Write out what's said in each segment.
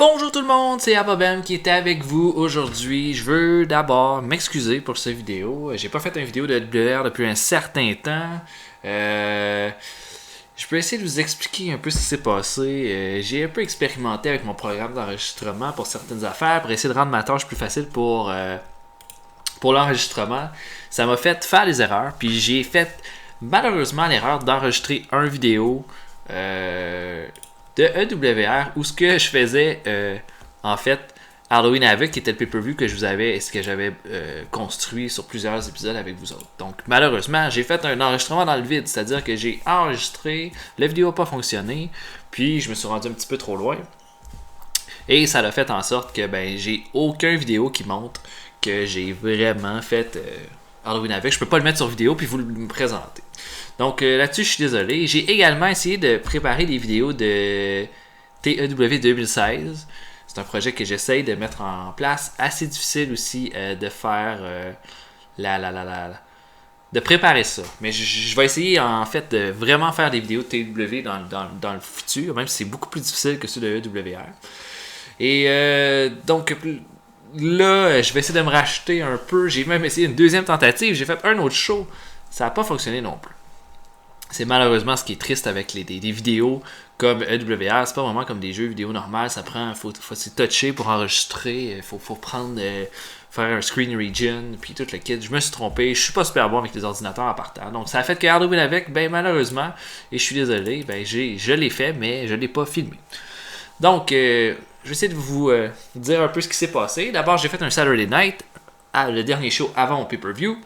Bonjour tout le monde, c'est Abobem qui était avec vous aujourd'hui. Je veux d'abord m'excuser pour cette vidéo. J'ai pas fait une vidéo de WR depuis un certain temps. Je peux essayer de vous expliquer un peu ce qui s'est passé. J'ai un peu expérimenté avec mon programme d'enregistrement pour certaines affaires, pour essayer de rendre ma tâche plus facile pour l'enregistrement. Ça m'a fait faire des erreurs, puis j'ai fait malheureusement l'erreur d'enregistrer une vidéo de EWR où ce que je faisais en fait Halloween Havoc qui était le pay-per-view que je vous avais j'avais construit sur plusieurs épisodes avec vous autres. Donc malheureusement j'ai fait un enregistrement dans le vide, c'est-à-dire que j'ai enregistré, la vidéo n'a pas fonctionné, puis je me suis rendu un petit peu trop loin et ça a fait en sorte que j'ai aucun vidéo qui montre que j'ai vraiment fait Halloween Havoc. Je peux pas le mettre sur vidéo puis vous le présenter. Donc là-dessus, je suis désolé. J'ai également essayé de préparer des vidéos de TEW 2016. C'est un projet que j'essaye de mettre en place. Assez difficile aussi de faire de préparer ça. Mais je vais essayer en fait de vraiment faire des vidéos de TEW dans le futur, même si c'est beaucoup plus difficile que ceux de EWR. Et donc là, je vais essayer de me racheter un peu. J'ai même essayé une deuxième tentative. J'ai fait un autre show. Ça n'a pas fonctionné non plus. C'est malheureusement ce qui est triste avec des vidéos comme EWR. C'est pas vraiment comme des jeux vidéo normaux. Ça prend, faut se toucher pour enregistrer. Il faut prendre, faire un screen region, puis tout le kit. Je me suis trompé. Je suis pas super bon avec les ordinateurs en partant. Donc ça a fait que Halloween avec, malheureusement, et je suis désolé, je l'ai fait, mais je l'ai pas filmé. Donc, je vais essayer de vous dire un peu ce qui s'est passé. D'abord, j'ai fait un Saturday Night, le dernier show avant mon pay-per-view.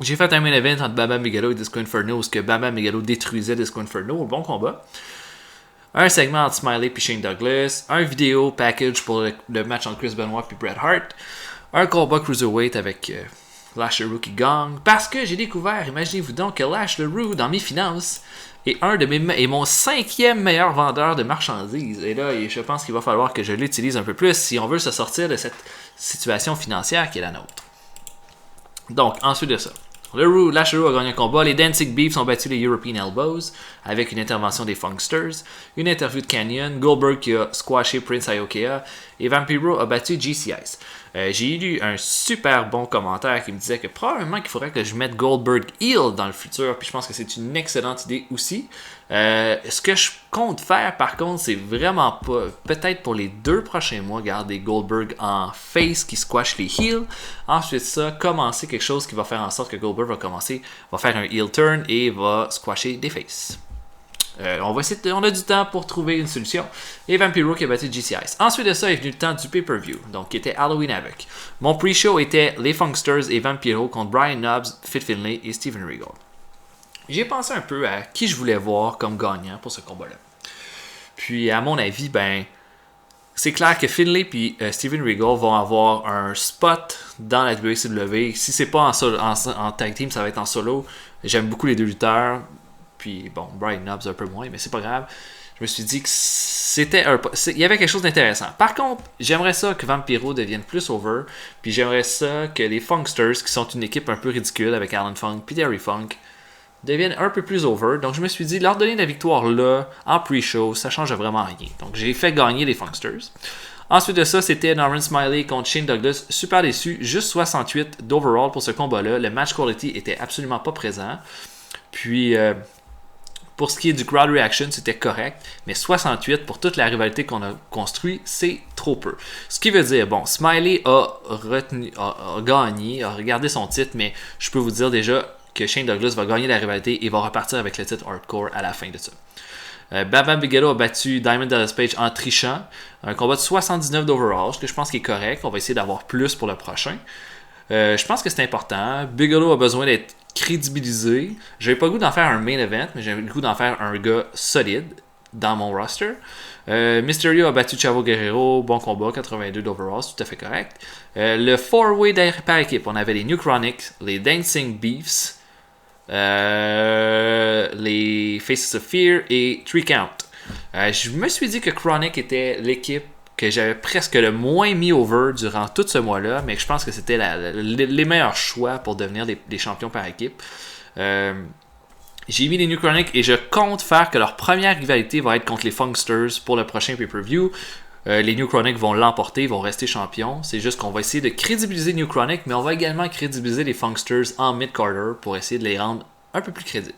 J'ai fait un main event entre Bam Bam Bigelow et Disco Inferno où Bam Bam Bigelow détruisait Disco Inferno au bon combat. Un segment entre Smiley et Shane Douglas. Un vidéo package pour le match entre Chris Benoit et Bret Hart. Un combat cruiserweight avec Lash LaRue qui gagne. Parce que j'ai découvert, imaginez-vous donc, que Lash LaRue, dans mes finances, est mon 5e meilleur vendeur de marchandises. Et là, je pense qu'il va falloir que je l'utilise un peu plus si on veut se sortir de cette situation financière qui est la nôtre. Donc, ensuite de ça, Lash LaRue a gagné un combat. Les Danzig Beefs ont battu les European Elbows avec une intervention des Funksters, une interview de Canyon, Goldberg qui a squashé Prince Iaukea et Vampiro a battu GC Ice. J'ai lu un super bon commentaire qui me disait que probablement qu'il faudrait que je mette Goldberg heel dans le futur, puis je pense que c'est une excellente idée aussi. Ce que je compte faire par contre, c'est vraiment pas, peut-être pour les 2 prochains mois, garder Goldberg en face qui squash les heels. Ensuite ça, commencer quelque chose qui va faire en sorte que Goldberg va faire un heel turn et va squasher des faces. On a du temps pour trouver une solution. Et Vampiro qui a battu GC Ice. Ensuite de ça est venu le temps du pay-per-view, donc qui était Halloween Havoc. Mon pre-show était les Funksters et Vampiro contre Brian Knobbs, Fit Finlay et Steven Regal. J'ai pensé un peu à qui je voulais voir comme gagnant pour ce combat-là. Puis à mon avis, c'est clair que Finlay et Steven Regal vont avoir un spot dans la WCW. Si c'est pas en tag team, ça va être en solo. J'aime beaucoup les 2 lutteurs. Puis bon, Brian Knobbs un peu moins, mais c'est pas grave. Je me suis dit que il y avait quelque chose d'intéressant. Par contre, j'aimerais ça que Vampiro devienne plus over. Puis j'aimerais ça que les Funksters, qui sont une équipe un peu ridicule avec Alan Funk et Terry Funk, deviennent un peu plus over. Donc je me suis dit, leur donner la victoire là, en pre-show, ça change vraiment rien. Donc j'ai fait gagner les Funksters. Ensuite de ça, c'était Norman Smiley contre Shane Douglas. Super déçu, juste 68 d'overall pour ce combat-là. Le match quality était absolument pas présent. Puis pour ce qui est du crowd reaction, c'était correct, mais 68 pour toute la rivalité qu'on a construite, c'est trop peu. Ce qui veut dire, bon, Smiley a gagné, a regardé son titre, mais je peux vous dire déjà que Shane Douglas va gagner la rivalité et va repartir avec le titre hardcore à la fin de ça. Bam Bam Bigelow a battu Diamond Dallas Page en trichant. Un combat de 79 d'overall, ce que je pense qui est correct. On va essayer d'avoir plus pour le prochain. Je pense que c'est important. Bigelow a besoin d'être crédibilisé. J'avais pas le goût d'en faire un main event, mais j'avais le goût d'en faire un gars solide dans mon roster. Mysterio a battu Chavo Guerrero, bon combat, 82 d'overall, c'est tout à fait correct. Le 4-way par équipe, on avait les New Chronics, les Dancing Beefs, les Faces of Fear et 3 Count. Je me suis dit que Chronic était l'équipe que j'avais presque le moins mis over durant tout ce mois-là, mais je pense que c'était les meilleurs choix pour devenir des champions par équipe. J'ai mis les New Chronic et je compte faire que leur première rivalité va être contre les Funksters pour le prochain pay-per-view. les New Chronic vont l'emporter, vont rester champions. C'est juste qu'on va essayer de crédibiliser New Chronic, mais on va également crédibiliser les Funksters en mid-carter pour essayer de les rendre un peu plus crédibles.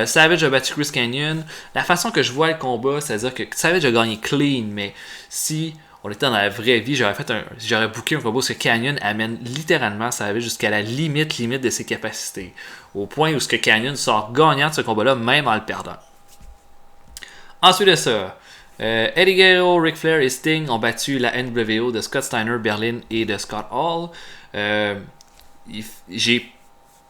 Savage a battu Chris Kanyon. La façon que je vois le combat, c'est-à-dire que Savage a gagné clean, mais si on était dans la vraie vie, j'aurais booké un combat parce que Kanyon amène littéralement Savage jusqu'à la limite de ses capacités. Au point où ce que Kanyon sort gagnant de ce combat-là, même en le perdant. Ensuite de ça, Eddie Guerrero, Ric Flair et Sting ont battu la NWO de Scott Steiner, Berlin et de Scott Hall. J'ai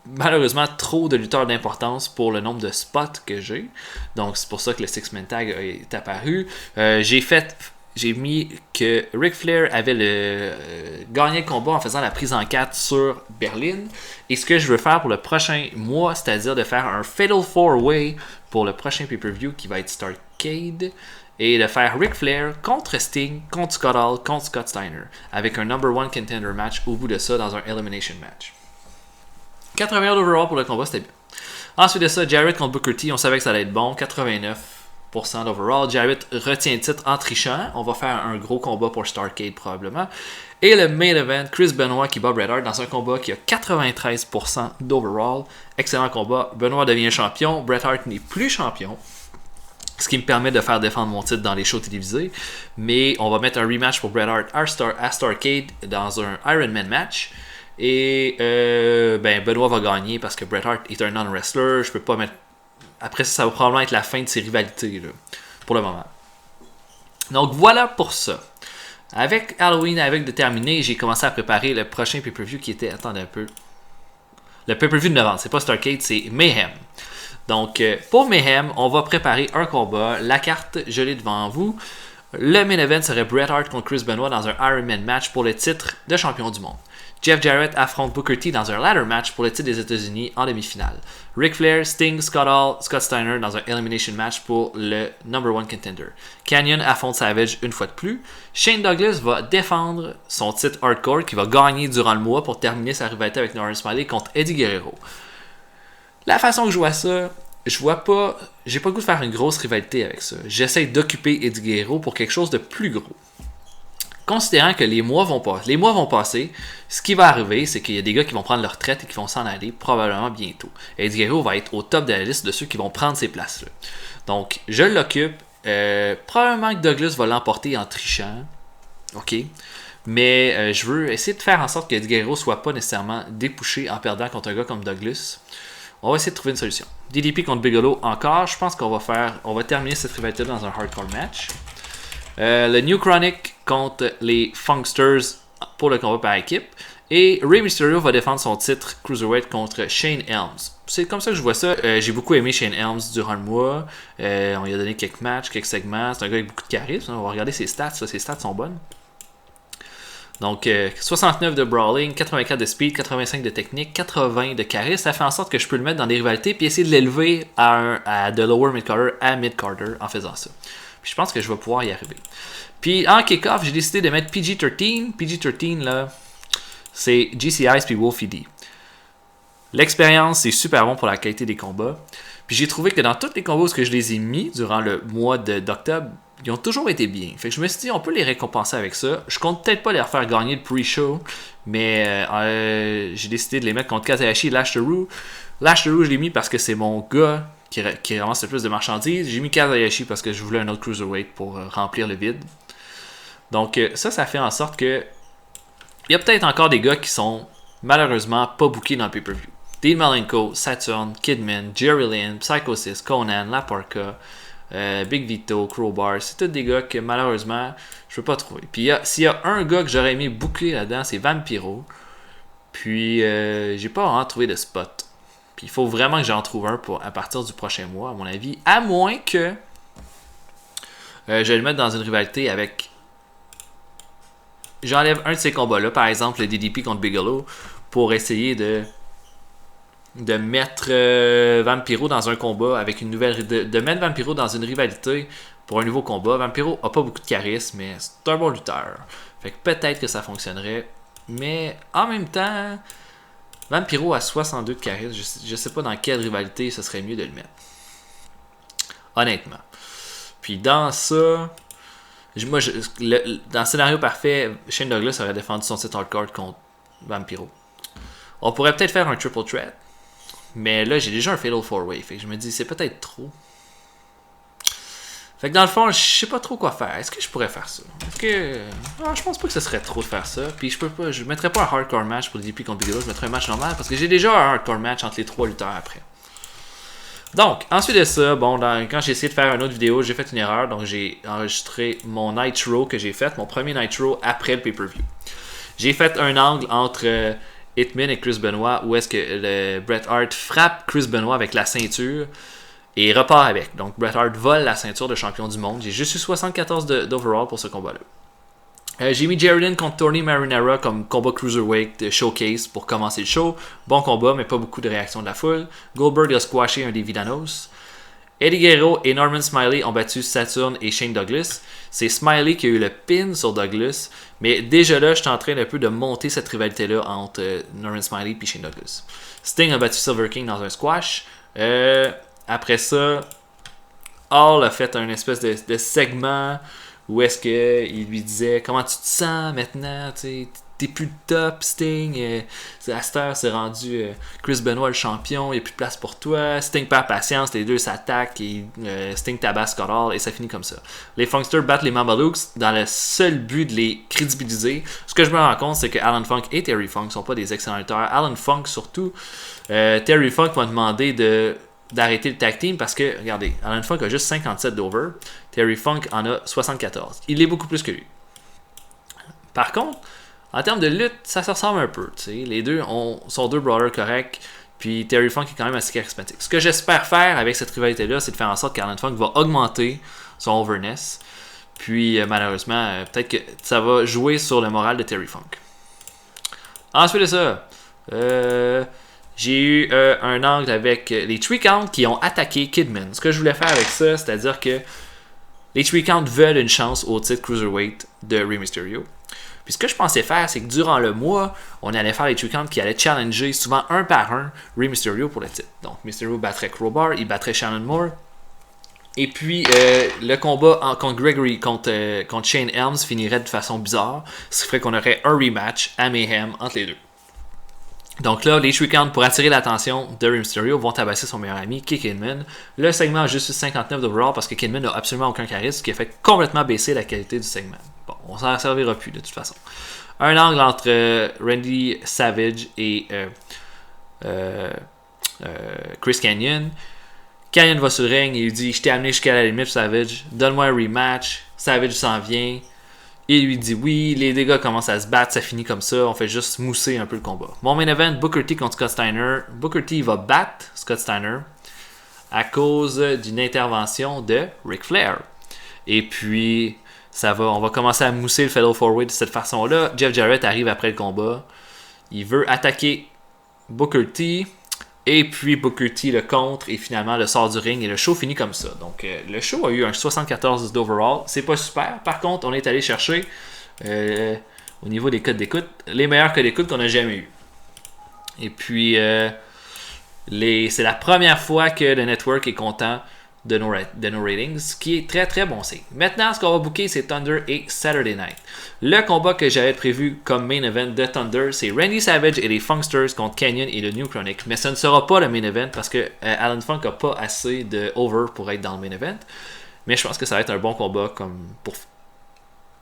malheureusement trop de lutteurs d'importance pour le nombre de spots que j'ai. Donc c'est pour ça que le Six-Man Tag est apparu. J'ai mis que Ric Flair avait gagné le combat en faisant la prise en 4 sur Berlin. Et ce que je veux faire pour le prochain mois, c'est-à-dire de faire un Fatal 4-Way pour le prochain pay-per-view qui va être Starrcade. Et de faire Ric Flair contre Sting, contre Scott Hall, contre Scott Steiner. Avec un number 1 contender match au bout de ça dans un elimination match. 81 d'overall pour le combat, c'était bien. Ensuite de ça, Jarrett contre Booker T, on savait que ça allait être bon. 89% d'overall. Jarrett retient le titre en trichant. On va faire un gros combat pour Starrcade probablement. Et le main event, Chris Benoit qui bat Bret Hart dans un combat qui a 93% d'overall. Excellent combat. Benoit devient champion. Bret Hart n'est plus champion. Ce qui me permet de faire défendre mon titre dans les shows télévisés. Mais on va mettre un rematch pour Bret Hart à Starrcade dans un Iron Man match. Et Benoit va gagner parce que Bret Hart est un non-wrestler. Je peux pas mettre. Après ça va probablement être la fin de ses rivalités là, pour le moment. Donc voilà pour ça. Avec Halloween, avec de terminer, j'ai commencé à préparer le prochain pay-per-view qui était. Attendez un peu. Le pay-per-view de novembre, c'est pas Starrcade, c'est Mayhem. Donc pour Mayhem, on va préparer un combat. La carte, je l'ai devant vous. Le main event serait Bret Hart contre Chris Benoit dans un Iron Man match pour le titre de champion du monde. Jeff Jarrett affronte Booker T dans un ladder match pour le titre des États-Unis en demi-finale. Ric Flair, Sting, Scott Hall, Scott Steiner dans un elimination match pour le number 1 contender. Kanyon affronte Savage une fois de plus. Shane Douglas va défendre son titre hardcore qui va gagner durant le mois pour terminer sa rivalité avec Norris Smiley contre Eddie Guerrero. La façon que je vois ça, j'ai pas le goût de faire une grosse rivalité avec ça. J'essaie d'occuper Eddie Guerrero pour quelque chose de plus gros. Considérant que les mois vont passer, ce qui va arriver, c'est qu'il y a des gars qui vont prendre leur retraite et qui vont s'en aller probablement bientôt. Eddie Guerrero va être au top de la liste de ceux qui vont prendre ces places-là. Donc, je l'occupe. Probablement que Douglas va l'emporter en trichant. OK. Mais je veux essayer de faire en sorte que Eddie Guerrero ne soit pas nécessairement dépouché en perdant contre un gars comme Douglas. On va essayer de trouver une solution. DDP contre Bigelow encore. Je pense qu'on va terminer cette rivalité dans un hardcore match. Le New Chronic contre les Funksters pour le combat par équipe. Et Rey Mysterio va défendre son titre Cruiserweight contre Shane Helms. C'est comme ça que je vois ça. J'ai beaucoup aimé Shane Helms durant le mois. On lui a donné quelques matchs, quelques segments. C'est un gars avec beaucoup de charisme. On va regarder ses stats. Ses stats sont bonnes. Donc, 69 de brawling, 84 de speed, 85 de technique, 80 de charisme. Ça fait en sorte que je peux le mettre dans des rivalités puis essayer de l'élever à de lower mid-carter à mid-carter en faisant ça. Puis je pense que je vais pouvoir y arriver. Puis en kick-off, j'ai décidé de mettre PG-13. PG-13, là, c'est GC Ice puis Wolfie D. L'expérience, c'est super bon pour la qualité des combats. Puis j'ai trouvé que dans tous les combats où je les ai mis durant le mois d'octobre, ils ont toujours été bien. Fait que je me suis dit, on peut les récompenser avec ça. Je compte peut-être pas les refaire gagner le pre-show, mais j'ai décidé de les mettre contre Kazayashi et Lash Theroux. Lash Theroux, je l'ai mis parce que c'est mon gars qui ramasse le plus de marchandises. J'ai mis Kazayashi parce que je voulais un autre cruiserweight pour remplir le vide. Donc ça fait en sorte que il y a peut-être encore des gars qui sont malheureusement pas bookés dans le pay-per-view. Dean Malenko, Saturn, Kidman, Jerry Lynn, Psychosis, Conan, La Parka, Big Vito, Crowbar, c'est tous des gars que malheureusement je peux pas trouver. Puis s'il y a un gars que j'aurais aimé booker là-dedans, c'est Vampiro. Puis j'ai pas vraiment trouvé de spot. Puis il faut vraiment que j'en trouve un à partir du prochain mois, à mon avis. À moins que je vais le mettre dans une rivalité avec. J'enlève un de ces combats-là, par exemple le DDP contre Bigelow, pour essayer de mettre Vampiro dans un combat avec une nouvelle. De mettre Vampiro dans une rivalité pour un nouveau combat. Vampiro a pas beaucoup de charisme, mais c'est un bon lutteur. Fait que peut-être que ça fonctionnerait. Mais en même temps, Vampiro a 62 de charisme. Je sais pas dans quelle rivalité ce serait mieux de le mettre. Honnêtement. Puis dans ça, Dans le scénario parfait, Shane Douglas aurait défendu son titre hardcore contre Vampiro. On pourrait peut-être faire un triple threat, mais là j'ai déjà un Fatal 4-Way, fait que je me dis c'est peut-être trop. Fait que dans le fond, je sais pas trop quoi faire. Est-ce que je pourrais faire ça? Est-ce que. Je pense pas que ce serait trop de faire ça. Puis je mettrais pas un hardcore match pour le DP contre Bigelow, je mettrais un match normal parce que j'ai déjà un hardcore match entre les 3 lutteurs après. Donc, ensuite de ça, quand j'ai essayé de faire une autre vidéo, j'ai fait une erreur. Donc, j'ai enregistré mon Nitro que j'ai fait, mon premier Nitro après le pay-per-view. J'ai fait un angle entre Hitman et Chris Benoit où est-ce que le Bret Hart frappe Chris Benoit avec la ceinture et repart avec. Donc, Bret Hart vole la ceinture de champion du monde. J'ai juste eu 74 d'overall pour ce combat-là. J'ai mis Jerry Lynn contre Tony Marinara comme combat cruiserweight de showcase pour commencer le show. Bon combat, mais pas beaucoup de réaction de la foule. Goldberg a squashé un des Vidanos. Eddie Guerrero et Norman Smiley ont battu Saturn et Shane Douglas. C'est Smiley qui a eu le pin sur Douglas. Mais déjà là, je suis en train un peu de monter cette rivalité-là entre Norman Smiley et Shane Douglas. Sting a battu Silver King dans un squash. Après ça, Hall a fait un espèce de segment où est-ce qu'il lui disait comment tu te sens maintenant, t'es plus le top, Sting, à cette heure c'est rendu Chris Benoit le champion, il n'y a plus de place pour toi, Sting perd patience, les deux s'attaquent et Sting tabasse Scott Hall et ça finit comme ça. Les Funksters battent les Mamalukes dans le seul but de les crédibiliser. Ce que je me rends compte, c'est que Alan Funk et Terry Funk sont pas des excellents lutteurs. Alan Funk surtout, Terry Funk m'a demandé d'arrêter le tag team parce que, regardez, Alan Funk a juste 57 d'over, Terry Funk en a 74. Il est beaucoup plus que lui. Par contre, en termes de lutte, ça se ressemble un peu. Les deux sont deux brawlers corrects, puis Terry Funk est quand même assez charismatique. Ce que j'espère faire avec cette rivalité-là, c'est de faire en sorte qu'Alan Funk va augmenter son overness, puis malheureusement, peut-être que ça va jouer sur le moral de Terry Funk. Ensuite de ça, j'ai eu un angle avec les 3 Count qui ont attaqué Kidman. Ce que je voulais faire avec ça, c'est-à-dire que les 3 Count veulent une chance au titre Cruiserweight de Rey Mysterio. Puis ce que je pensais faire, c'est que durant le mois, on allait faire les 3 Count qui allaient challenger souvent un par un Rey Mysterio pour le titre. Donc Mysterio battrait Crowbar, il battrait Shannon Moore. Et puis le combat contre Gregory, contre Shane Helms finirait de façon bizarre. Ce qui ferait qu'on aurait un rematch à Mayhem entre les deux. Donc là, les 3 Count, pour attirer l'attention de Rey Mysterio, vont tabasser son meilleur ami, Kidman. Le segment a juste eu 59 d'overall parce que Kidman n'a absolument aucun charisme, ce qui a fait complètement baisser la qualité du segment. Bon, on s'en servira plus de toute façon. Un angle entre Randy Savage et Chris Kanyon. Kanyon va sur le ring et il dit « Je t'ai amené jusqu'à la limite, Savage. Donne-moi un rematch. » Savage s'en vient. Il lui dit oui, les dégâts commencent à se battre, ça finit comme ça, on fait juste mousser un peu le combat. Mon main event, Booker T contre Scott Steiner. Booker T va battre Scott Steiner à cause d'une intervention de Ric Flair. Et puis, on va commencer à mousser le Fatal 4-Way de cette façon-là. Jeff Jarrett arrive après le combat. Il veut attaquer Booker T. Et puis Booker T le contre et finalement le sort du ring et le show finit comme ça. Donc le show a eu un 74 d'overall. C'est pas super. Par contre, on est allé chercher au niveau des codes d'écoute les meilleurs codes d'écoute qu'on a jamais eu. Et puis c'est la première fois que le network est content de nos ratings, ce qui est très très bon signe. Maintenant, ce qu'on va booker, c'est Thunder et Saturday Night. Le combat que j'avais prévu comme main event de Thunder, c'est Randy Savage et les Funksters contre Kanyon et le New Chronic. Mais ce ne sera pas le main event parce que Alan Funk n'a pas assez de over pour être dans le main event. Mais je pense que ça va être un bon combat comme pour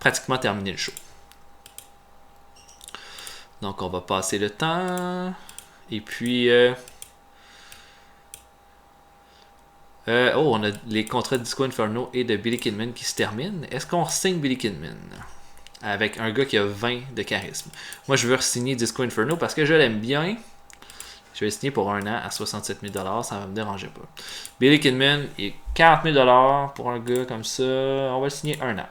pratiquement terminer le show. Donc on va passer le temps. Et puis... on a les contrats de Disco Inferno et de Billy Kidman qui se terminent. Est-ce qu'on signe Billy Kidman avec un gars qui a 20 de charisme? Moi, je veux re-signer Disco Inferno parce que je l'aime bien. Je vais le signer pour un an à 67 000 $, ça ne me dérangeait pas. Billy Kidman est 40 000 $ pour un gars comme ça. On va le signer un an.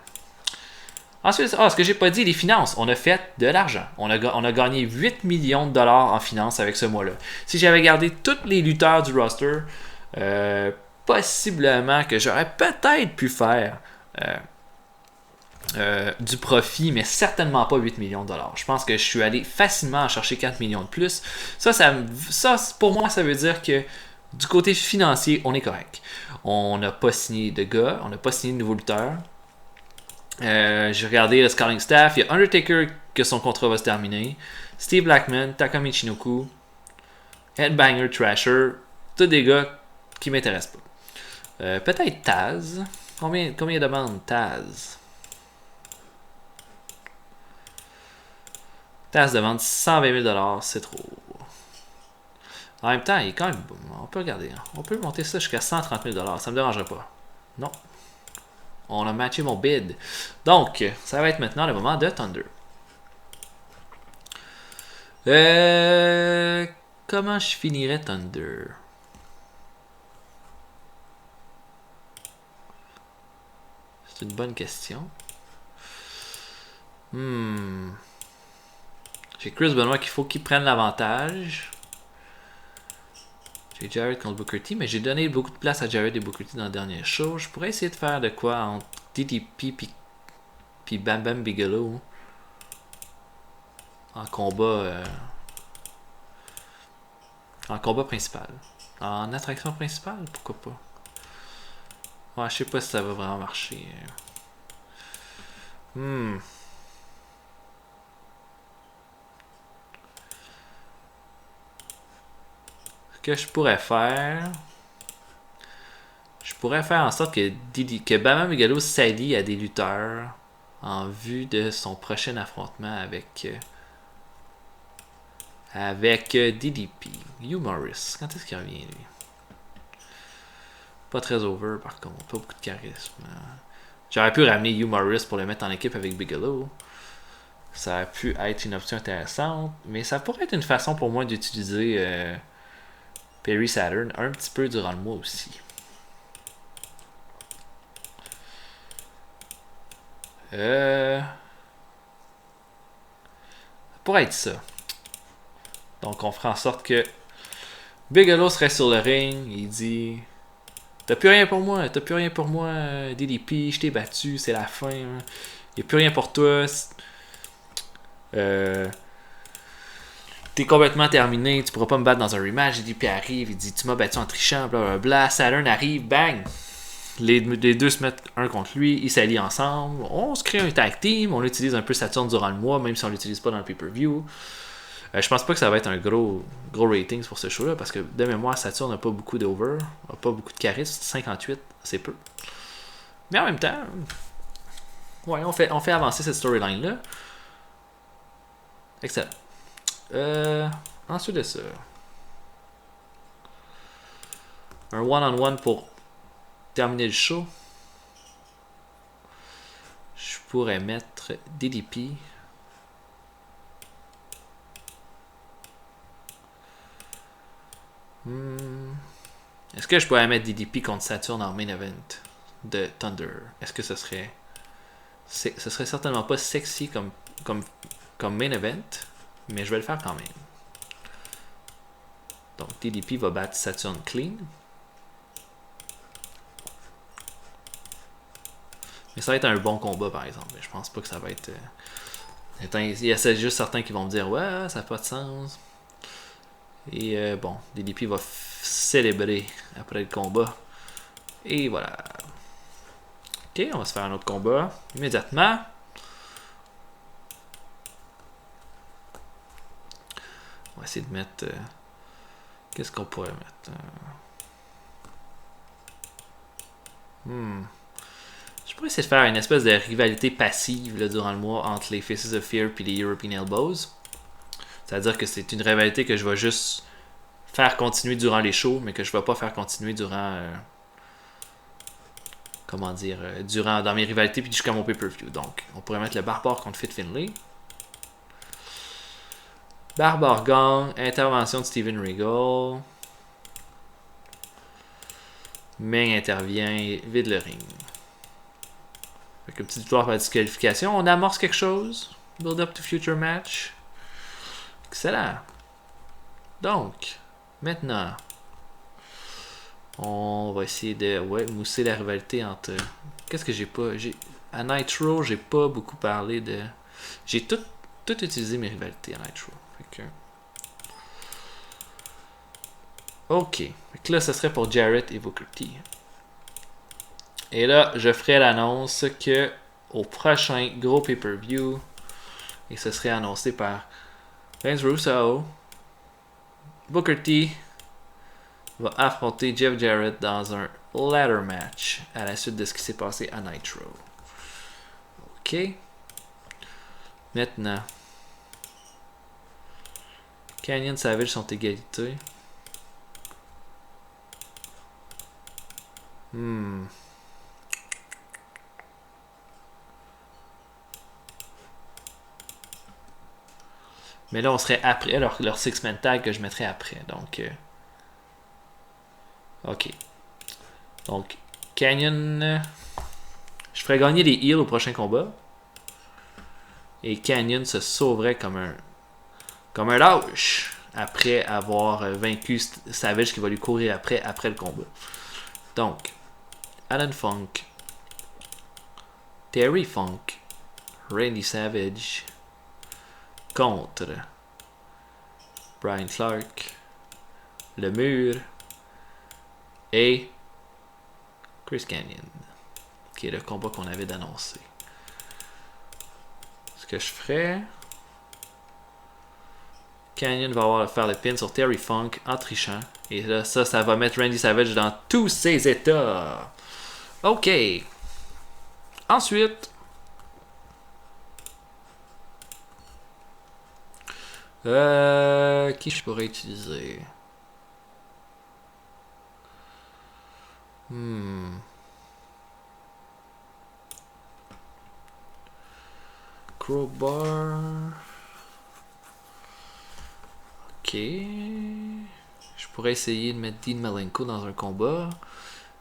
Ensuite, ce que j'ai pas dit, les finances. On a fait de l'argent. On a gagné 8 millions de dollars en finances avec ce mois-là. Si j'avais gardé tous les lutteurs du roster, possiblement que j'aurais peut-être pu faire du profit, mais certainement pas 8 millions de dollars. Je pense que je suis allé facilement chercher 4 millions de plus. Ça, pour moi, ça veut dire que du côté financier, on est correct. On n'a pas signé de gars, on n'a pas signé de nouveaux lutteurs. J'ai regardé le scouting staff. Il y a Undertaker que son contrat va se terminer. Steve Blackman, Taka Michinoku, Headbanger Thrasher. Tous des gars qui m'intéressent pas. Peut-être Taz. Combien demande Taz? Taz demande 120 000 $, c'est trop. En même temps, il est quand même bon. On peut regarder. On peut monter ça jusqu'à 130 000 $. Ça me dérangerait pas. Non. On a matché mon bid. Donc, ça va être maintenant le moment de Thunder. Comment je finirais Thunder? C'est une bonne question. J'ai Chris Benoit qu'il faut qu'il prenne l'avantage. J'ai Jarrett contre Booker T, mais j'ai donné beaucoup de place à Jarrett et Booker T dans le dernier show. Je pourrais essayer de faire de quoi entre DDP puis Bam Bam Bigelow en combat principal. En attraction principale, pourquoi pas. Ouais, je sais pas si ça va vraiment marcher. Ce que je pourrais faire en sorte que Bam Bigelow s'allie à des lutteurs en vue de son prochain affrontement avec DDP. Hugh Morris. Quand est-ce qu'il revient, lui? Pas très over, par contre. Pas beaucoup de charisme. J'aurais pu ramener Hugh Morris pour le mettre en équipe avec Bigelow. Ça aurait pu être une option intéressante. Mais ça pourrait être une façon pour moi d'utiliser Perry Saturn un petit peu durant le mois aussi. Ça pourrait être ça. Donc on fera en sorte que Bigelow serait sur le ring. Il dit: T'as plus rien pour moi, DDP, je t'ai battu, c'est la fin. Il n'y a plus rien pour toi. T'es complètement terminé, tu pourras pas me battre dans un rematch. DDP arrive, il dit: Tu m'as battu en trichant, blablabla. Saturn arrive, bang! Les deux se mettent un contre lui, ils s'allient ensemble. On se crée un tag team, on utilise un peu Saturn durant le mois, même si on l'utilise pas dans le pay-per-view. Je pense pas que ça va être un gros ratings pour ce show-là, parce que de mémoire, Saturn n'a pas beaucoup d'over, n'a pas beaucoup de charisme. 58, c'est peu. Mais en même temps, ouais, on fait avancer cette storyline-là. Excellent. Ensuite de ça, un one-on-one pour terminer le show. Je pourrais mettre DDP. Est-ce que je pourrais mettre DDP contre Saturn en main event de Thunder? Est-ce que ce serait certainement pas sexy comme main event, mais je vais le faire quand même. Donc DDP va battre Saturn clean. Mais ça va être un bon combat par exemple. Je pense pas que ça va être... Il y a juste certains qui vont me dire: ouais, ça n'a pas de sens. Et bon, DDP va célébrer après le combat. Et voilà. Ok, on va se faire un autre combat immédiatement. On va essayer de mettre... qu'est-ce qu'on pourrait mettre? Je pourrais essayer de faire une espèce de rivalité passive là, durant le mois entre les Faces of Fear et les European Elbows. C'est-à-dire que c'est une rivalité que je vais juste faire continuer durant les shows, mais que je ne vais pas faire continuer durant... dans mes rivalités puis jusqu'à mon pay-per-view. Donc, on pourrait mettre le Barbare contre Fit Finlay. Barbare gagne, intervention de Steven Regal. Meng intervient, vide le ring. Avec une petite victoire par disqualification, on amorce quelque chose. Build up to future match. Excellent. Donc, maintenant, on va essayer de mousser la rivalité entre... Qu'est-ce que j'ai pas... À Nitro, j'ai pas beaucoup parlé de... J'ai tout utilisé mes rivalités à Nitro. Fait que... Ok. Fait que là, ce serait pour Jarrett et Booker T. Et là, je ferai l'annonce que au prochain gros pay-per-view. Et ce serait annoncé par Vince Russo. Booker T va affronter Jeff Jarrett dans un ladder match à la suite de ce qui s'est passé à Nitro. Ok. Maintenant, Canyon Savage sont égalité. Mais là, on serait après leur six-man tag que je mettrais après. Donc, ok. Donc, Canyon, je ferais gagner les heals au prochain combat. Et Canyon se sauverait comme un lâche après avoir vaincu Savage qui va lui courir après le combat. Donc, Alan Funk, Terry Funk, Randy Savage contre Brian Clark, Le Mur et Chris Canyon, qui est le combat qu'on avait d'annoncer. Ce que je ferais, Canyon va avoir à faire le pin sur Terry Funk en trichant. Et là, ça va mettre Randy Savage dans tous ses états. Ok. Ensuite, qui je pourrais utiliser? Crowbar. Ok. Je pourrais essayer de mettre Dean Malenko dans un combat.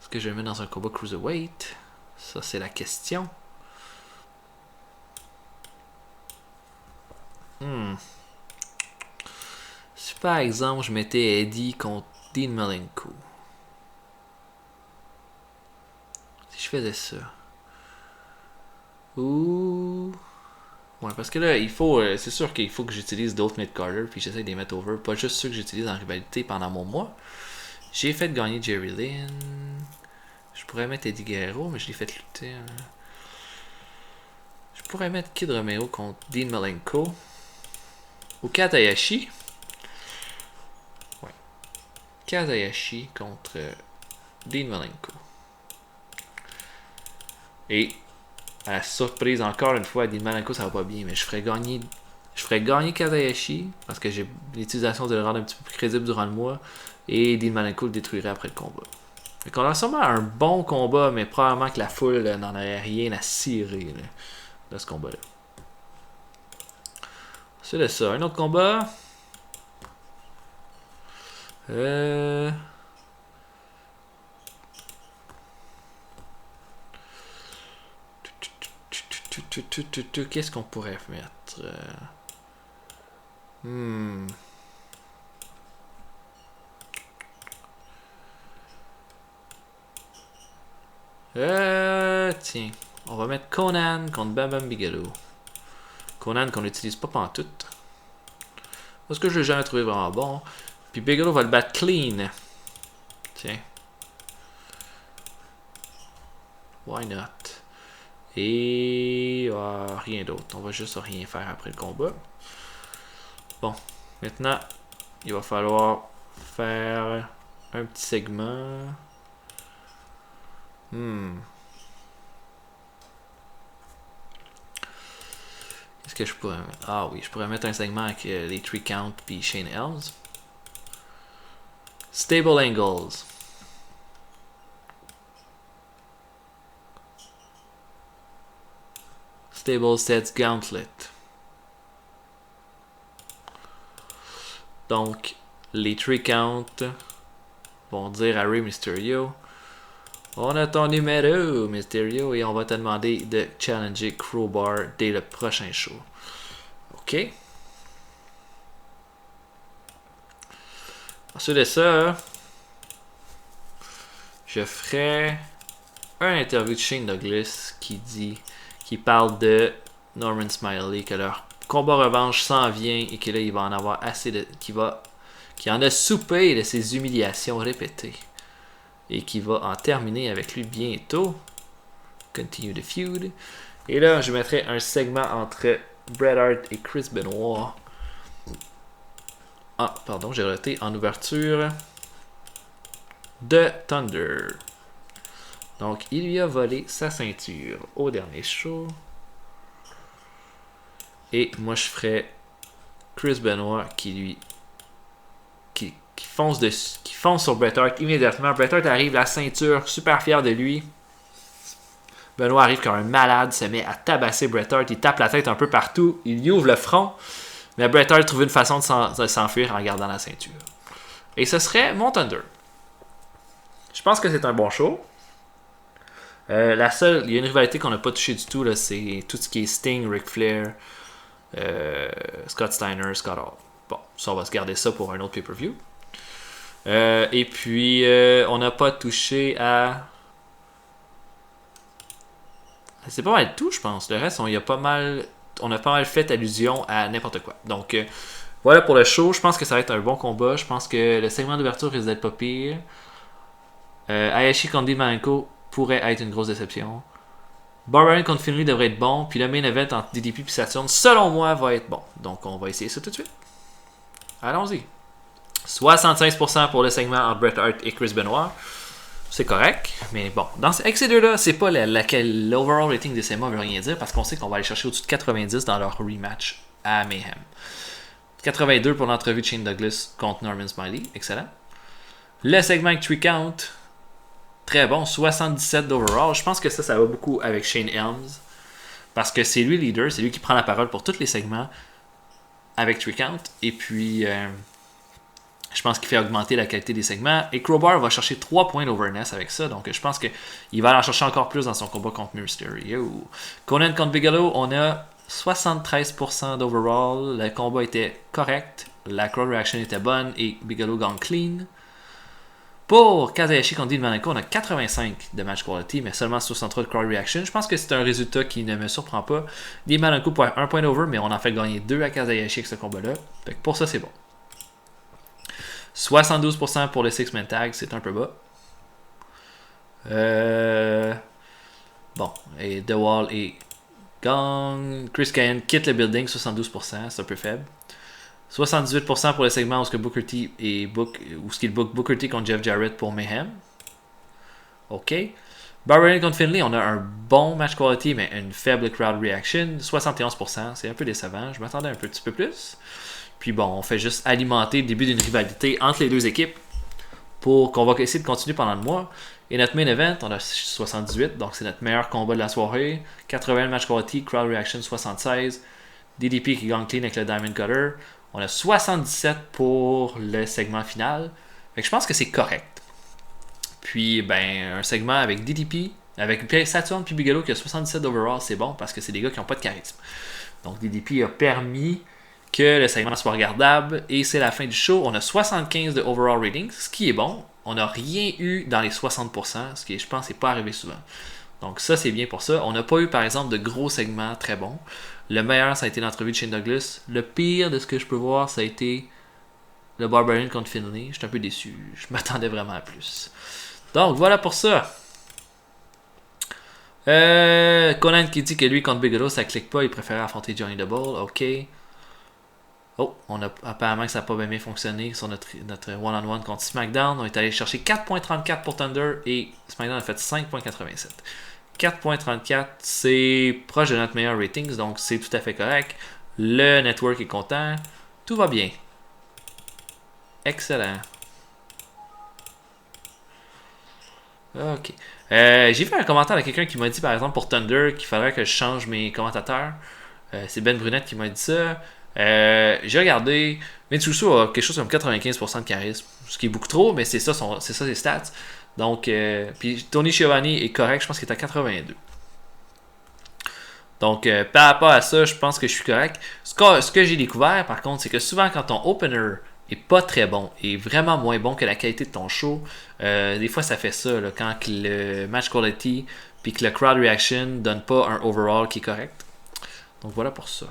Est-ce que je vais le mettre dans un combat Cruiserweight? Ça, c'est la question. Si par exemple, je mettais Eddie contre Dean Malenko. Si je faisais ça. Ouh. Ouais, parce que là, il faut. C'est sûr qu'il faut que j'utilise d'autres mid-carders, puis j'essaie de les mettre over. Pas juste ceux que j'utilise en rivalité pendant mon mois. J'ai fait gagner Jerry Lynn. Je pourrais mettre Eddie Guerrero, mais je l'ai fait lutter. Je pourrais mettre Kid Romero contre Dean Malenko. Ou Katayashi. Ouais. Katayashi contre Dean Malenko. Et à la surprise, encore une fois, Dean Malenko ça va pas bien, mais je ferais gagner Katayashi parce que j'ai l'utilisation de le rendre un petit peu plus crédible durant le mois. Et Dean Malenko le détruirait après le combat. Donc on a sûrement un bon combat, mais probablement que la foule n'en aurait rien à cirer là, de ce combat-là. C'est de ça. Un autre combat. Qu'est-ce qu'on pourrait mettre? Tiens, on va mettre Conan contre Bam Bam Bigelow. Conan qu'on n'utilise pas pantoute. Parce que je l'ai jamais trouvé vraiment bon. Puis Bigelow va le battre clean. Tiens. Why not? Et rien d'autre. On va juste rien faire après le combat. Bon. Maintenant, il va falloir faire un petit segment. Qu'est-ce que je pourrais mettre? Ah oui, je pourrais mettre un segment avec les 3 Count puis Shane Helms. Stable Angles. Stable Sets Gauntlet. Donc, les 3 Count vont dire à Rey Mysterio: on a ton numéro, Mysterio, et on va te demander de challenger Crowbar dès le prochain show. Ok. Ensuite de ça, je ferai un interview de Shane Douglas qui parle de Norman Smiley, que leur combat revanche s'en vient et que là il va en avoir assez de. Qui en a soupé de ses humiliations répétées. Et qui va en terminer avec lui bientôt. Continue the feud. Et là, je mettrai un segment entre Bret Hart et Chris Benoit. Ah, pardon, j'ai raté en ouverture de Thunder. Donc, il lui a volé sa ceinture au dernier show. Et moi, je ferais Chris Benoit qui fonce sur Bret Hart immédiatement. Bret Hart arrive, la ceinture, super fier de lui. Benoit arrive comme un malade, se met à tabasser Bret Hart. Il tape la tête un peu partout. Il lui ouvre le front. Mais Bret Hart trouve une façon de s'enfuir en gardant la ceinture. Et ce serait mon Thunder. Je pense que c'est un bon show. Il y a une rivalité qu'on n'a pas touché du tout, là, c'est tout ce qui est Sting, Ric Flair, Scott Steiner, Scott Hall. Bon, ça on va se garder ça pour un autre pay-per-view. Et puis, on n'a pas touché à... C'est pas mal tout, je pense. Le reste, on a pas mal fait allusion à n'importe quoi. Donc, voilà pour le show. Je pense que ça va être un bon combat. Je pense que le segment d'ouverture risque d'être pas pire. Hayashi contre Dean Malenko pourrait être une grosse déception. Barbarian contre Finlay devrait être bon. Puis le main event entre DDP et Saturn, selon moi, va être bon. Donc, on va essayer ça tout de suite. Allons-y. 76% pour le segment entre Bret Hart et Chris Benoit. C'est correct, mais bon, avec ces deux-là, c'est pas l'overall rating de CMA veut rien dire parce qu'on sait qu'on va aller chercher au-dessus de 90 dans leur rematch à Mayhem. 82 pour l'entrevue de Shane Douglas contre Norman Smiley, excellent. Le segment avec 3 count, très bon, 77 d'overall. Je pense que ça va beaucoup avec Shane Helms parce que c'est lui le leader, c'est lui qui prend la parole pour tous les segments avec 3 count. Et puis... je pense qu'il fait augmenter la qualité des segments. Et Crowbar va chercher 3 points d'overness avec ça. Donc je pense qu'il va en chercher encore plus dans son combat contre Mysterio. Conan contre Bigelow, on a 73% d'overall. Le combat était correct. La crowd reaction était bonne. Et Bigelow gagne clean. Pour Kazayashi contre Dean Malenko, on a 85 de match quality, mais seulement 63 de crowd reaction. Je pense que c'est un résultat qui ne me surprend pas. Dean Malenko pour 1 point over, mais on en fait gagner 2 à Kazayashi avec ce combat-là. Donc pour ça, c'est bon. 72% pour le 6-man tag, c'est un peu bas. Bon, et The Wall et Gang. Chris Cahan quitte le building, 72%, c'est un peu faible. 78% pour le segment où ce Booker T et Booker T contre Jeff Jarrett pour Mayhem. Ok. Barbarian contre Finlay, on a un bon match quality, mais une faible crowd reaction. 71%, c'est un peu décevant. Je m'attendais un petit peu plus. Puis bon, on fait juste alimenter le début d'une rivalité entre les deux équipes pour qu'on va essayer de continuer pendant le mois. Et notre main event, on a 78, donc c'est notre meilleur combat de la soirée. 80 match quality, crowd reaction 76. DDP qui gagne clean avec le Diamond Cutter. On a 77 pour le segment final. Fait que je pense que c'est correct. Puis ben un segment avec DDP, avec Saturn puis Bigelow qui a 77 overall, c'est bon parce que c'est des gars qui n'ont pas de charisme. Donc DDP a permis que le segment soit regardable et c'est la fin du show. On a 75 de overall rating, ce qui est bon. On n'a rien eu dans les 60%, ce qui je pense n'est pas arrivé souvent. Donc ça c'est bien pour ça. On n'a pas eu par exemple de gros segments très bons. Le meilleur ça a été l'entrevue de Shane Douglas. Le pire de ce que je peux voir ça a été le Barbarian contre Finlay. Je suis un peu déçu. Je m'attendais vraiment à plus. Donc voilà pour ça. Conan qui dit que lui contre Bigelow ça clique pas, il préférait affronter Johnny Double. Ok. Oh, apparemment que ça n'a pas bien fonctionné sur notre one-on-one contre SmackDown. On est allé chercher 4.34 pour Thunder et SmackDown a fait 5.87. 4.34, c'est proche de notre meilleur ratings, donc c'est tout à fait correct. Le network est content. Tout va bien. Excellent. Ok. J'ai vu un commentaire de quelqu'un qui m'a dit, par exemple, pour Thunder, qu'il faudrait que je change mes commentateurs. C'est Ben Brunette qui m'a dit ça. J'ai regardé. Mitsusu a quelque chose comme 95% de charisme. Ce qui est beaucoup trop, mais c'est ça ses stats. Donc, puis Tony Schiavone est correct, je pense qu'il est à 82. Donc, par rapport à ça, je pense que je suis correct. Ce que j'ai découvert, par contre, c'est que souvent, quand ton opener est pas très bon et vraiment moins bon que la qualité de ton show, des fois, ça fait ça. Là, quand le match quality puis que le crowd reaction donne pas un overall qui est correct. Donc, voilà pour ça.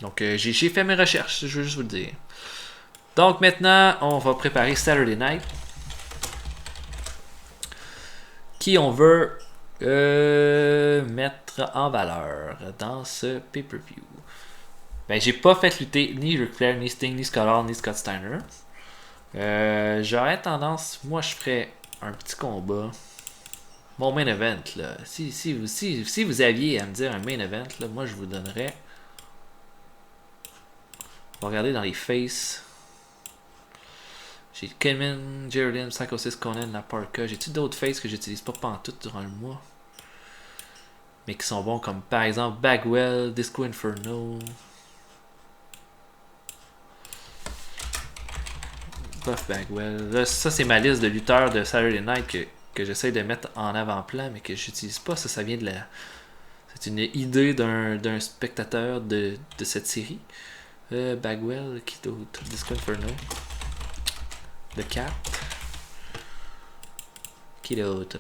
Donc, j'ai fait mes recherches, je veux juste vous le dire. Donc, maintenant, on va préparer Saturday Night. Qui on veut Mettre en valeur dans ce pay-per-view. Ben, j'ai pas fait lutter ni Ric Flair, ni Sting, ni Scott Hall, ni Scott Steiner. J'aurais tendance, moi je ferais un petit combat. Mon main event, là. Si vous aviez à me dire un main event, là, moi je vous donnerais. On va regarder dans les faces. J'ai Kenman, Jerry Psychosis, Conan, La Parka. J'ai-tu d'autres faces que j'utilise pas pantoute durant le mois? Mais qui sont bons, comme par exemple Bagwell, Disco Inferno. Buff Bagwell. Là, ça, c'est ma liste de lutteurs de Saturday Night que j'essaie de mettre en avant-plan, mais que j'utilise pas. Ça vient de la. C'est une idée d'un spectateur de cette série. Bagwell, qui d'autre? Disco Inferno. The Cat. Qui d'autre?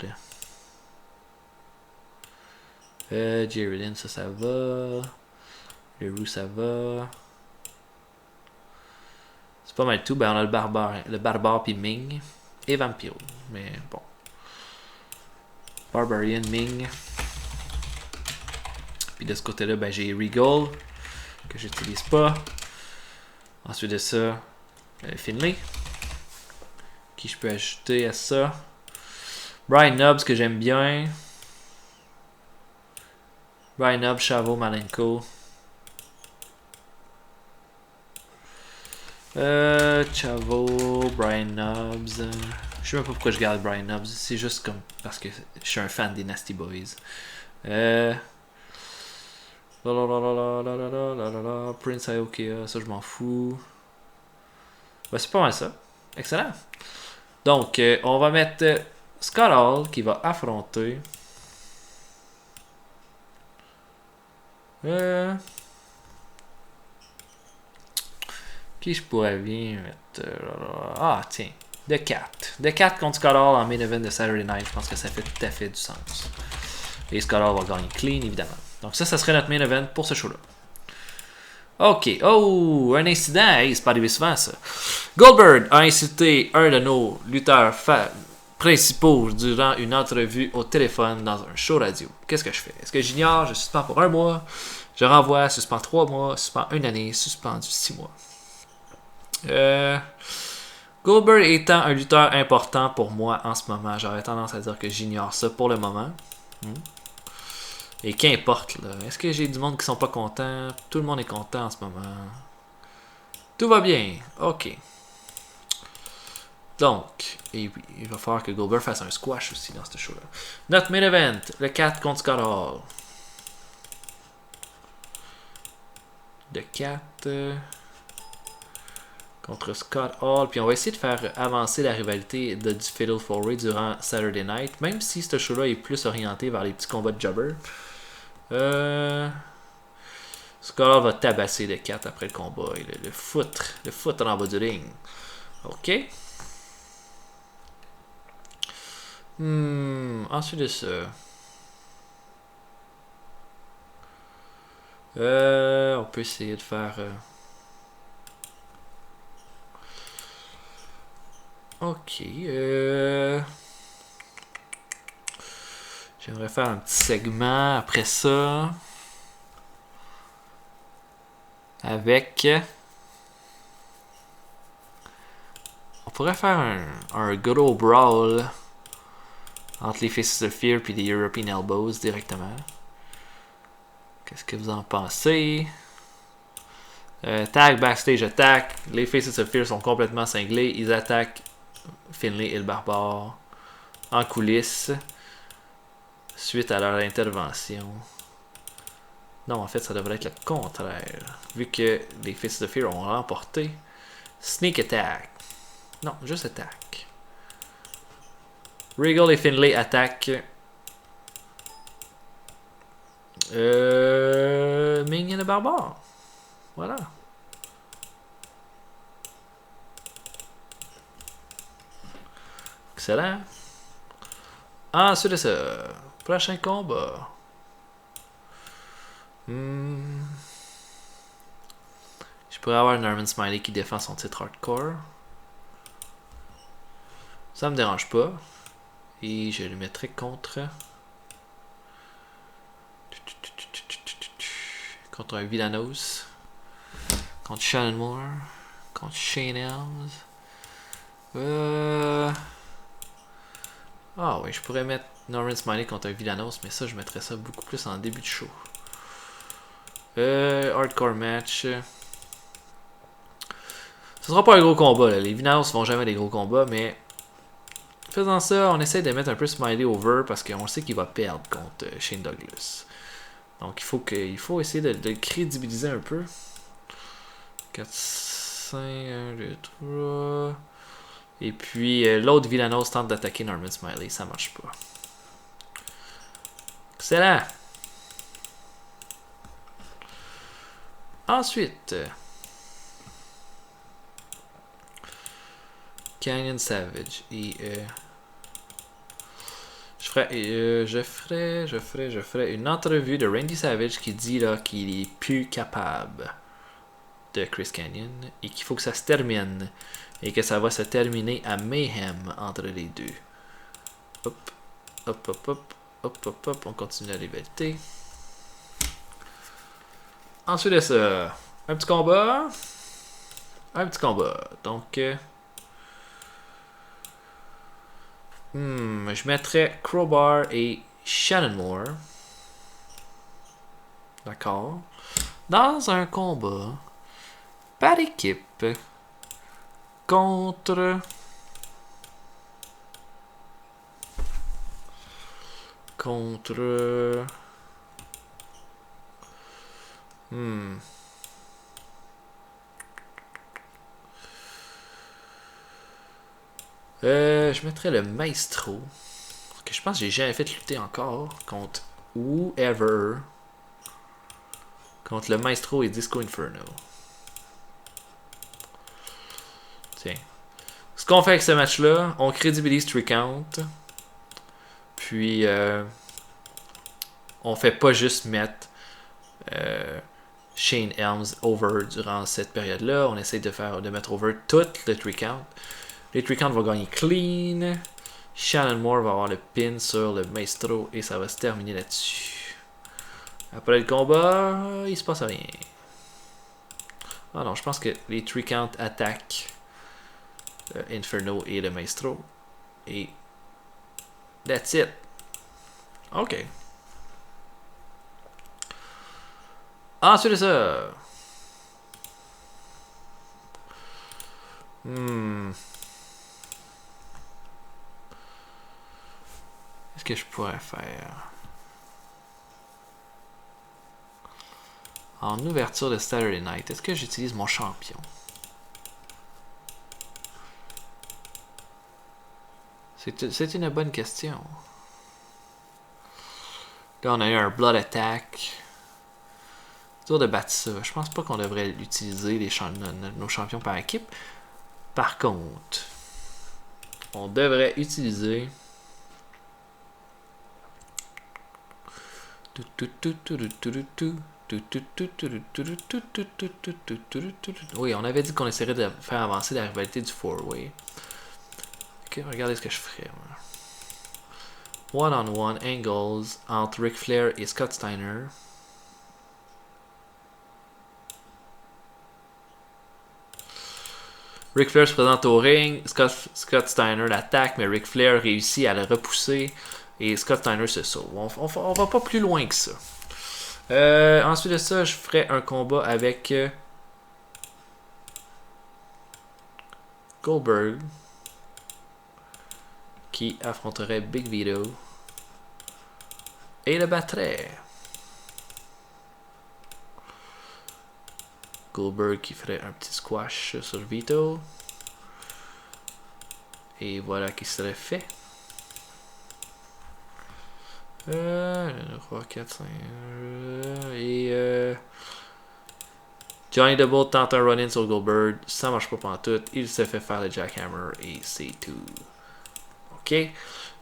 Jerry Lynn, ça va. Le Roux, ça va. C'est pas mal tout. Ben, on a le Barbare puis Ming. Et Vampiro. Mais bon. Barbarian, Ming. Puis de ce côté-là, ben, j'ai Regal. Que j'utilise pas. Ensuite de ça, Finlay. Qui je peux ajouter à ça? Brian Knobbs, que j'aime bien. Brian Knobbs, Chavo, Malenko. Chavo, Brian Knobbs. Je sais même pas pourquoi je garde Brian Knobbs. C'est juste comme parce que je suis un fan des Nasty Boys. Prince Aokia, ça je m'en fous. Ben, c'est pas mal ça. Excellent. Donc, on va mettre Scott Hall qui va affronter. Qui je pourrais bien mettre. Ah, tiens. The Cat. The Cat contre Scott Hall en main event de Saturday Night. Je pense que ça fait tout à fait du sens. Et Scott Hall va gagner clean, évidemment. Donc, ça serait notre main event pour ce show-là. Ok. Oh, un incident. Hey, c'est pas arrivé souvent, ça. Goldberg a insulté un de nos lutteurs principaux durant une entrevue au téléphone dans un show radio. Qu'est-ce que je fais? Est-ce que j'ignore? Je suspends pour 1 mois. Je renvoie, suspends 3 mois, suspends 1 année, suspendu 6 mois. Goldberg étant un lutteur important pour moi en ce moment, j'aurais tendance à dire que j'ignore ça pour le moment. Et qu'importe, là. Est-ce que j'ai du monde qui sont pas contents? Tout le monde est content en ce moment. Tout va bien. Ok. Donc, et oui, il va falloir que Goldberg fasse un squash aussi dans ce show-là. Notre main event, le 4 contre Scott Hall. Le 4 contre Scott Hall. Puis on va essayer de faire avancer la rivalité du Fatal 4-Way durant Saturday Night. Même si ce show-là est plus orienté vers les petits combats de jobber. Scott Hall va tabasser le 4 après le combat. Et le foutre en bas du ring. Ok. Ensuite de ça. On peut essayer de faire. Ok. J'aimerais faire un petit segment après ça. Avec. On pourrait faire un good old brawl entre les Faces of Fear et les European Elbows directement. Qu'est-ce que vous en pensez? Tag, backstage attack. Les Faces of Fear sont complètement cinglés. Ils attaquent Finlay et le Barbare en coulisses suite à leur intervention. Non, en fait, ça devrait être le contraire. Vu que les Faces of Fear ont remporté. Sneak attack. Non, juste attack. Regal et Finlay attaquent. Ming et le Barbare. Voilà. Excellent. Ensuite de ça, prochain combat. Je pourrais avoir Norman Smiley qui défend son titre hardcore. Ça me dérange pas. Et je le mettrai contre contre un Villanos, contre Shannon Moore, contre Shane Helms. Ah oui, je pourrais mettre Norman Smiley contre un Villanos, mais ça, je mettrais ça beaucoup plus en début de show. Hardcore match. Ce sera pas un gros combat, là. Les Villanos font jamais des gros combats, mais faisant ça, on essaie de mettre un peu Smiley over parce qu'on sait qu'il va perdre contre Shane Douglas. Donc il faut essayer de le crédibiliser un peu. 4, 5, 1, 2, 3. Et puis l'autre Villanos tente d'attaquer Norman Smiley, ça marche pas. Excellent! Ensuite, Canyon Savage. Et je ferai une entrevue de Randy Savage qui dit là qu'il est plus capable de Chris Canyon et qu'il faut que ça se termine et que ça va se terminer à Mayhem entre les deux. Hop, hop, hop, hop, hop, hop, hop, on continue la rivalité. Ensuite de ça, un petit combat. Donc, je mettrais Crowbar et Shannon Moore. D'accord. Dans un combat par équipe contre je mettrais le Maestro. Que je pense que j'ai jamais fait lutter encore contre whoever. Contre le Maestro et Disco Inferno. Tiens. Ce qu'on fait avec ce match-là, on crédibilise 3 count. Puis, on fait pas juste mettre Shane Helms over durant cette période-là. On essaie de mettre over tout le 3 count. Les 3 count vont gagner clean. Shannon Moore va avoir le pin sur le Maestro et ça va se terminer là-dessus. Après le combat, il se passe rien. Ah non, je pense que les 3 count attaquent Inferno et le Maestro. Et that's it. Ok. Ensuite de ça. Qu'est-ce que je pourrais faire? En ouverture de Saturday Night, est-ce que j'utilise mon champion? C'est une bonne question. Là, on a eu un Blood Attack. C'est dur de battre ça. Je pense pas qu'on devrait utiliser nos champions par équipe. Par contre, on devrait utiliser... Oui, on avait dit qu'on essaierait de faire avancer la rivalité du 4-way. Ok, regardez ce que je ferais. One-on-one angles entre Ric Flair et Scott Steiner. Ric Flair se présente au ring, Scott Steiner l'attaque, mais Ric Flair réussit à le repousser et Scott Steiner se sauve. On va pas plus loin que ça. Ensuite de ça, je ferai un combat avec Goldberg qui affronterait Big Vito et le battrait. Goldberg qui ferait un petit squash sur Vito. Et voilà qui serait fait. 3, 4, 5. Et Johnny Double tente un run-in sur Goldberg. Ça marche pas pendant tout. Il se fait faire le jackhammer et c'est tout. Ok.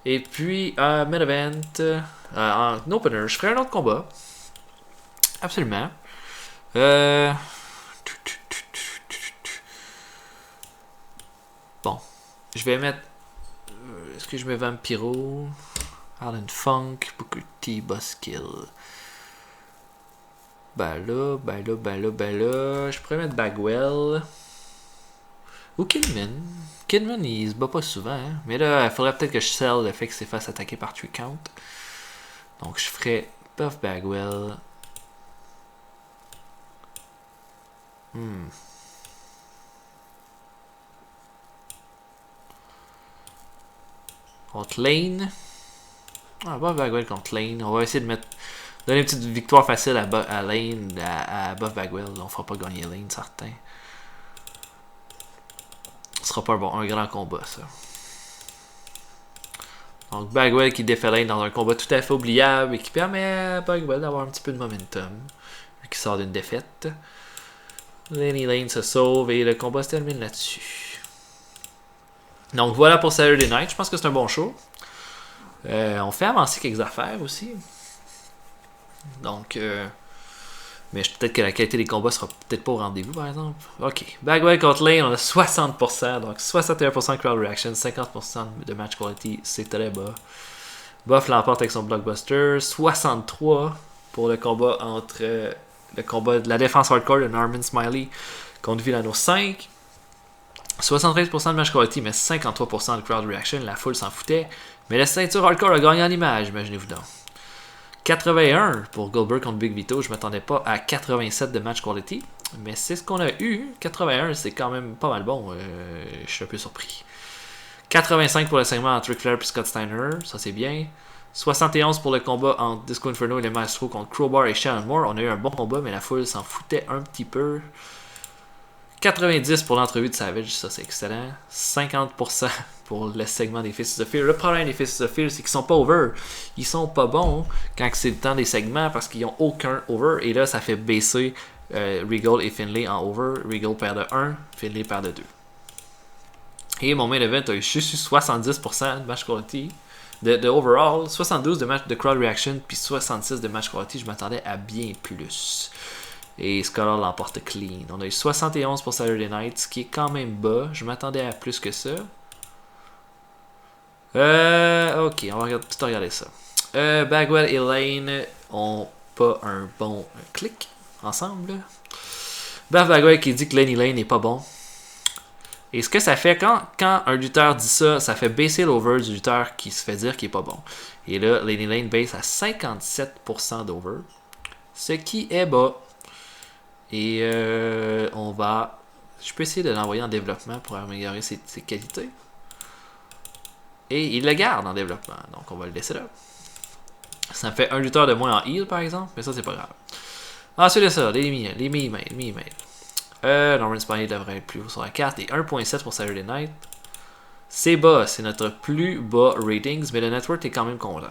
Et puis, main event, en opener, je ferai un autre combat. Absolument. Bon. Je vais mettre... Est-ce que je mets Vampiro? Alan Funk, Booker T, Buskill. Je pourrais mettre Bagwell. Ou Kidman. Kidman, il se bat pas souvent, hein. Mais là, il faudrait peut-être que je sell le fait qu'il s'est fait attaquer par 3 count. Donc, je ferais Buff Bagwell. Contre Lane. Buff Bagwell contre Lane. On va essayer de donner une petite victoire facile à Lane, à Buff Bagwell. On fera pas gagner Lane, certain. Ce sera pas un grand combat, ça. Donc Bagwell qui défait Lane dans un combat tout à fait oubliable et qui permet à Bagwell d'avoir un petit peu de momentum. Vu qu'il sort d'une défaite. Lane se sauve et le combat se termine là-dessus. Donc voilà pour Saturday Night. Je pense que c'est un bon show. On fait avancer quelques affaires aussi. Donc, mais peut-être que la qualité des combats sera peut-être pas au rendez-vous, par exemple. Ok. Bagwell contre Lane, on a 60%. Donc 61% de crowd reaction, 50% de match quality. C'est très bas. Buff l'emporte avec son blockbuster. 63 pour le combat entre le combat de la défense hardcore de Norman Smiley contre Villano 5. 73% de match quality, mais 53% de crowd reaction. La foule s'en foutait. Mais la ceinture hardcore a gagné en image, imaginez-vous donc. 81 pour Goldberg contre Big Vito. Je m'attendais pas à 87 de match quality. Mais c'est ce qu'on a eu. 81, c'est quand même pas mal bon. Je suis un peu surpris. 85 pour le segment entre Ric Flair et Scott Steiner. Ça, c'est bien. 71 pour le combat entre Disco Inferno et les Maestro contre Crowbar et Shannon Moore. On a eu un bon combat, mais la foule s'en foutait un petit peu. 90 pour l'entrevue de Savage. Ça, c'est excellent. 50% pour le segment des Faces of Fear. Le problème des Faces of Fear, c'est qu'ils sont pas over. Ils sont pas bons quand c'est le temps des segments parce qu'ils ont aucun over. Et là, ça fait baisser Regal et Finlay en over. Regal perd de 1, Finlay perd de 2. Et mon main event a eu juste 70% de match quality. De overall, 72 de crowd reaction, puis 66 de match quality. Je m'attendais à bien plus. Et Scholar l'emporte clean. On a eu 71 pour Saturday Night, ce qui est quand même bas. Je m'attendais à plus que ça. Ok, on va tout regarder ça. Bagwell et Lane ont pas un bon clic ensemble. Bagwell qui dit que Lane n'est pas bon. Et ce que ça fait, quand un lutteur dit ça, ça fait baisser l'over du lutteur qui se fait dire qu'il est pas bon. Et là, Lane baisse à 57% d'over. Ce qui est bas. Et on va... Je peux essayer de l'envoyer en développement pour améliorer ses qualités. Et il le garde en développement. Donc on va le laisser là. Ça me fait un lutteur de moins en heal par exemple. Mais ça c'est pas grave. Ensuite de ça, les emails. Norman Smiley devrait être plus haut sur la carte. Et 1.7 pour Saturday Night. C'est bas. C'est notre plus bas ratings. Mais le network est quand même content.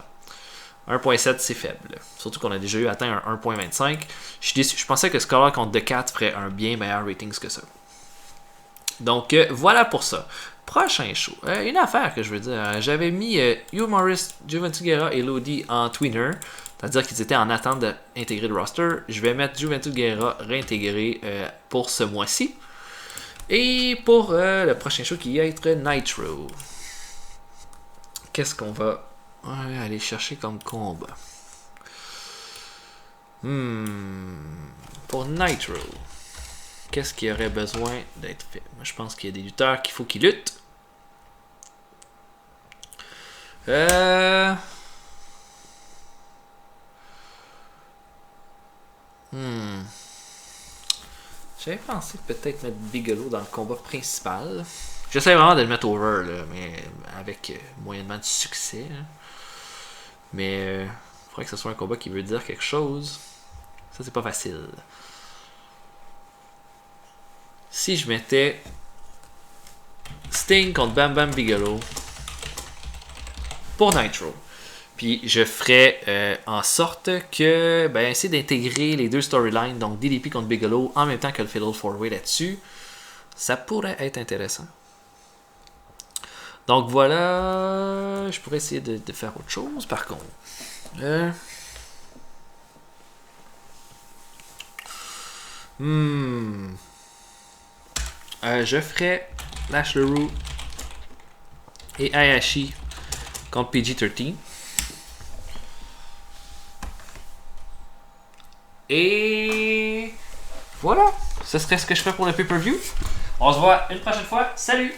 1.7 c'est faible. Surtout qu'on a déjà eu atteint un 1.25. Je suis déçu. Je pensais que Scholar contre Decat ferait un bien meilleur ratings que ça. Donc voilà pour ça. Prochain show. Une affaire que je veux dire. J'avais mis Hugh Morris, Juventud Guerra et Lodi en tweener. C'est-à-dire qu'ils étaient en attente d'intégrer le roster. Je vais mettre Juventud Guerra réintégré pour ce mois-ci. Et pour le prochain show qui va être Nitro. Qu'est-ce qu'on va aller chercher comme combat? Pour Nitro. Qu'est-ce qui aurait besoin d'être fait? Moi, je pense qu'il y a des lutteurs qu'il faut qu'ils luttent. J'avais pensé peut-être mettre Bigelow dans le combat principal. J'essaie vraiment de le mettre over, là, mais avec moyennement de succès. Hein. Mais il faudrait que ce soit un combat qui veut dire quelque chose. Ça, c'est pas facile. Si je mettais Sting contre Bam Bam Bigelow pour Nitro, puis je ferais en sorte que essayer d'intégrer les deux storylines, donc DDP contre Bigelow en même temps que le Fatal 4-Way là-dessus, ça pourrait être intéressant. Donc voilà, je pourrais essayer de faire autre chose par contre. Je ferais Lash LaRue et Hayashi contre PG-13. Et voilà, ce serait ce que je fais pour le pay-per-view. On se voit une prochaine fois. Salut!